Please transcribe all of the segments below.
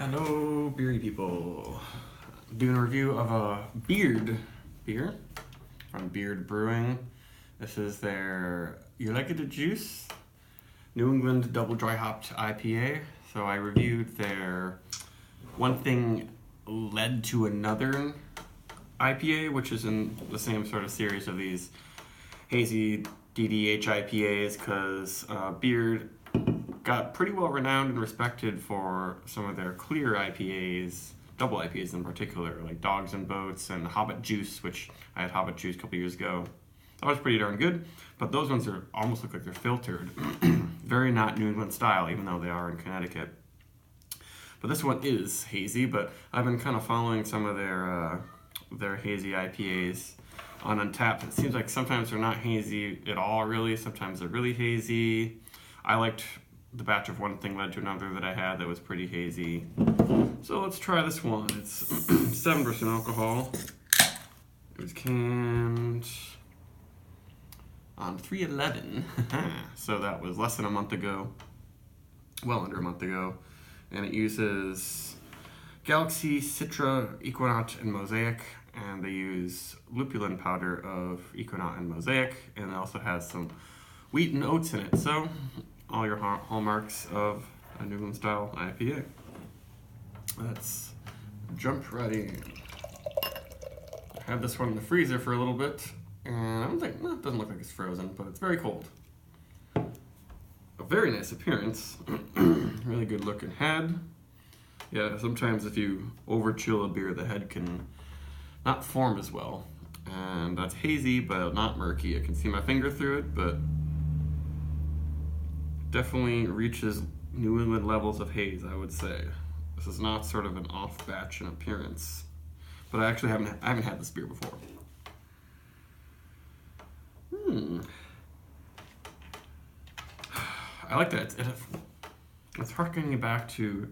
Hello, beery people. Doing a review of a Beard beer from Beard Brewing. This is their You Like It to Juice New England Double Dry Hopped IPA. So I reviewed their One Thing Led to Another IPA, which is in the same sort of series of these hazy DDH IPAs, because Beard got pretty well renowned and respected for some of their clear IPAs, double IPAs in particular, like Dogs and Boats and Hobbit Juice, which I had Hobbit Juice a couple years ago. That was pretty darn good, but those ones are almost look like they're filtered. Very not New England style, even though they are in Connecticut. But this one is hazy, but I've been kind of following some of their hazy IPAs on Untappd. It seems like sometimes they're not hazy at all, really. Sometimes they're really hazy. I liked the batch of One Thing Led to Another that I had that was pretty hazy. So let's try this one. It's 7% alcohol. It was canned on 3/11. So that was less than a month ago. Well under a month ago. And it uses Galaxy, Citra, Equinox, and Mosaic. And they use lupulin powder of Equinox and Mosaic. And it also has some wheat and oats in it. So all your hallmarks of a New England style IPA. Let's jump right in. I had this one in the freezer for a little bit, and I don't think, it doesn't look like it's frozen, but it's very cold. A very nice appearance. Really good looking head. Yeah, sometimes if you over chill a beer, the head can not form as well. And that's hazy, but not murky. I can see my finger through it, but definitely reaches New England levels of haze, I would say. This is not sort of an off batch in appearance, but I actually haven't had this beer before. I like that. It's harkening me back to,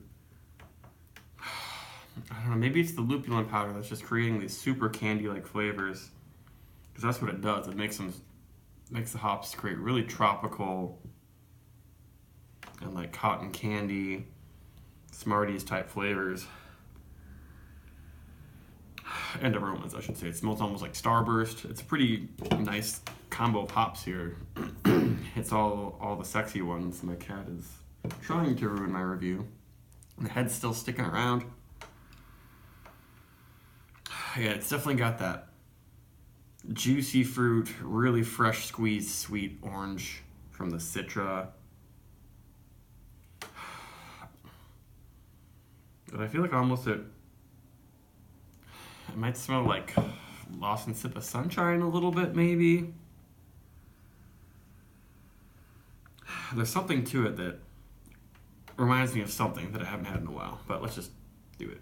I don't know, maybe it's the lupulin powder that's just creating these super candy-like flavors, because that's what it does. It makes the hops create really tropical and like cotton candy, Smarties type flavors. And aromas, I should say. It smells almost like Starburst. It's a pretty nice combo of hops here. It's all the sexy ones. My cat is trying to ruin my review. And the head's still sticking around. Yeah, it's definitely got that juicy fruit, really fresh squeezed sweet orange from the Citra. But I feel like almost it might smell like Lost and Sip of Sunshine a little bit, maybe. There's something to it that reminds me of something that I haven't had in a while, but let's just do it.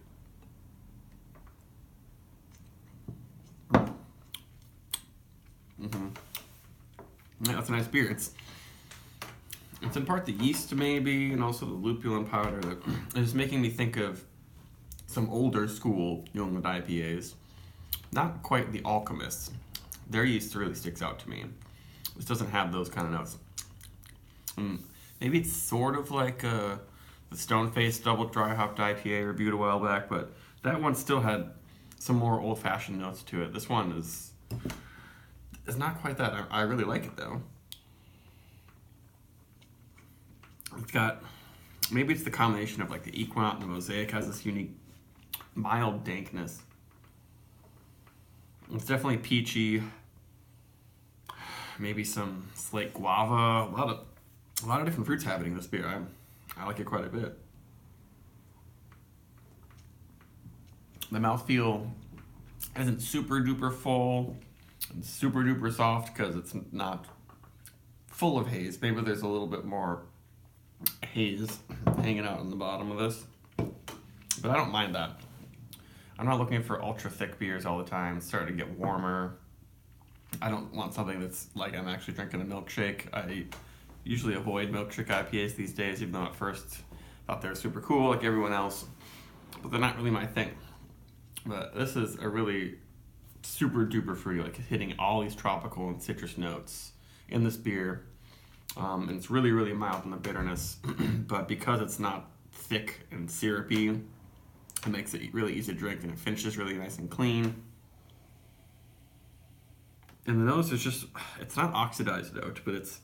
Yeah, that's a nice beer. It's in part the yeast maybe, and also the lupulin powder that is making me think of some older school New England IPAs. Not quite the Alchemists. Their yeast really sticks out to me. This doesn't have those kind of notes. Maybe it's sort of like the Stone-Faced Double Dry Hopped IPA reviewed a while back, but that one still had some more old-fashioned notes to it. This one is not quite that. I really like it though. It's got, maybe it's the combination of like the Equinox and the Mosaic has this unique mild dankness. It's definitely peachy. Maybe some slate guava. A lot of different fruits happening in this beer. I like it quite a bit. The mouthfeel isn't super duper full and super duper soft because it's not full of haze. Maybe there's a little bit more haze hanging out on the bottom of this, but I don't mind that. I'm not looking for ultra thick beers all the time. It's starting to get warmer. I don't want something that's like I'm actually drinking a milkshake. I usually avoid milkshake IPAs these days, even though at first thought they were super cool like everyone else, but they're not really my thing. But this is a really super duper fruity, like hitting all these tropical and citrus notes in this beer. And it's really, really mild in the bitterness, but because it's not thick and syrupy, It makes it really easy to drink, and it finishes really nice and clean. And the nose is just, it's not oxidized note, but it's,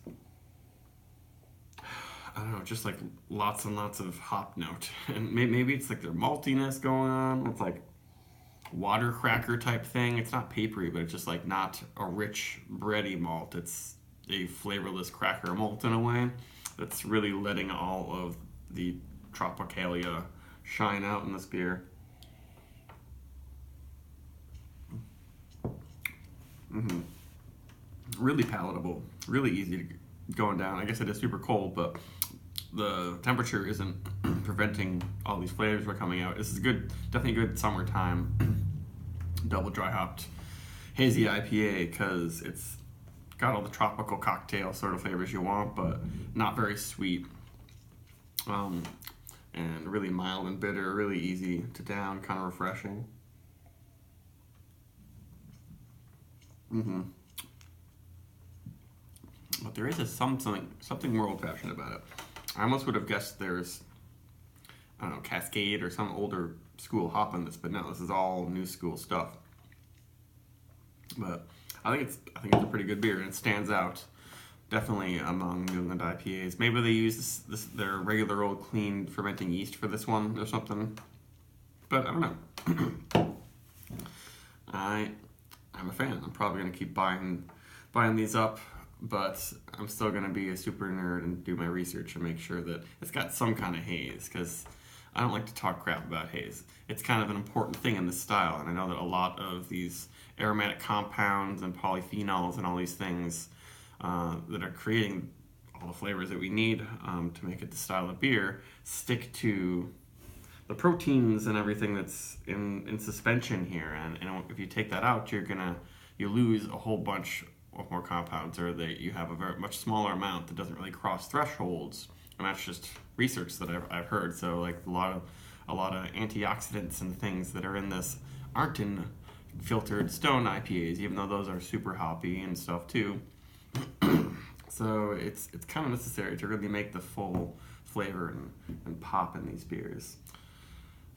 I don't know, just like lots and lots of hop note. And maybe it's like their maltiness going on. It's like water cracker type thing. It's not papery, but it's just like not a rich bready malt. It's a flavorless cracker malt in a way that's really letting all of the tropicalia shine out in this beer. Mm-hmm. Really palatable, really easy to going down. I guess it is super cold, but the temperature isn't preventing all these flavors from coming out. This is good, definitely good summertime double dry hopped hazy IPA because it's got all the tropical cocktail sort of flavors you want, but not very sweet. And really mild and bitter, really easy to down, kind of refreshing. Mm-hmm. But there is something more old-fashioned about it. I almost would have guessed there's, I don't know, Cascade or some older school hop in this, but no, this is all new school stuff. But I think it's a pretty good beer, and it stands out definitely among New England IPAs. Maybe they use their regular old clean fermenting yeast for this one or something, but I don't know. I'm a fan. I'm probably gonna keep buying these up, but I'm still gonna be a super nerd and do my research and make sure that it's got some kind of haze, because I don't like to talk crap about haze. It's kind of an important thing in this style, and I know that a lot of these aromatic compounds and polyphenols and all these things that are creating all the flavors that we need to make it the style of beer stick to the proteins and everything that's in suspension here, and if you take that out, you lose a whole bunch of more compounds, or that you have a very much smaller amount that doesn't really cross thresholds, and that's just research that I've heard. So like a lot of antioxidants and things that are in this aren't in filtered stone IPAs, even though those are super hoppy and stuff too. So it's kind of necessary to really make the full flavor and pop in these beers.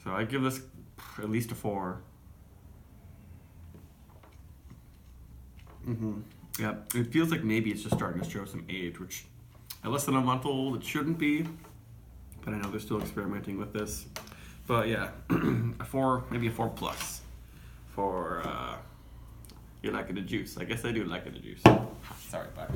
So I give this at least a 4. Mm-hmm. Yeah, it feels like maybe it's just starting to show some age, which at less than a month old it shouldn't be, but I know they're still experimenting with this. But yeah, a 4, maybe a 4 plus for you like it a juice. I guess I do like it a juice. Sorry, bye.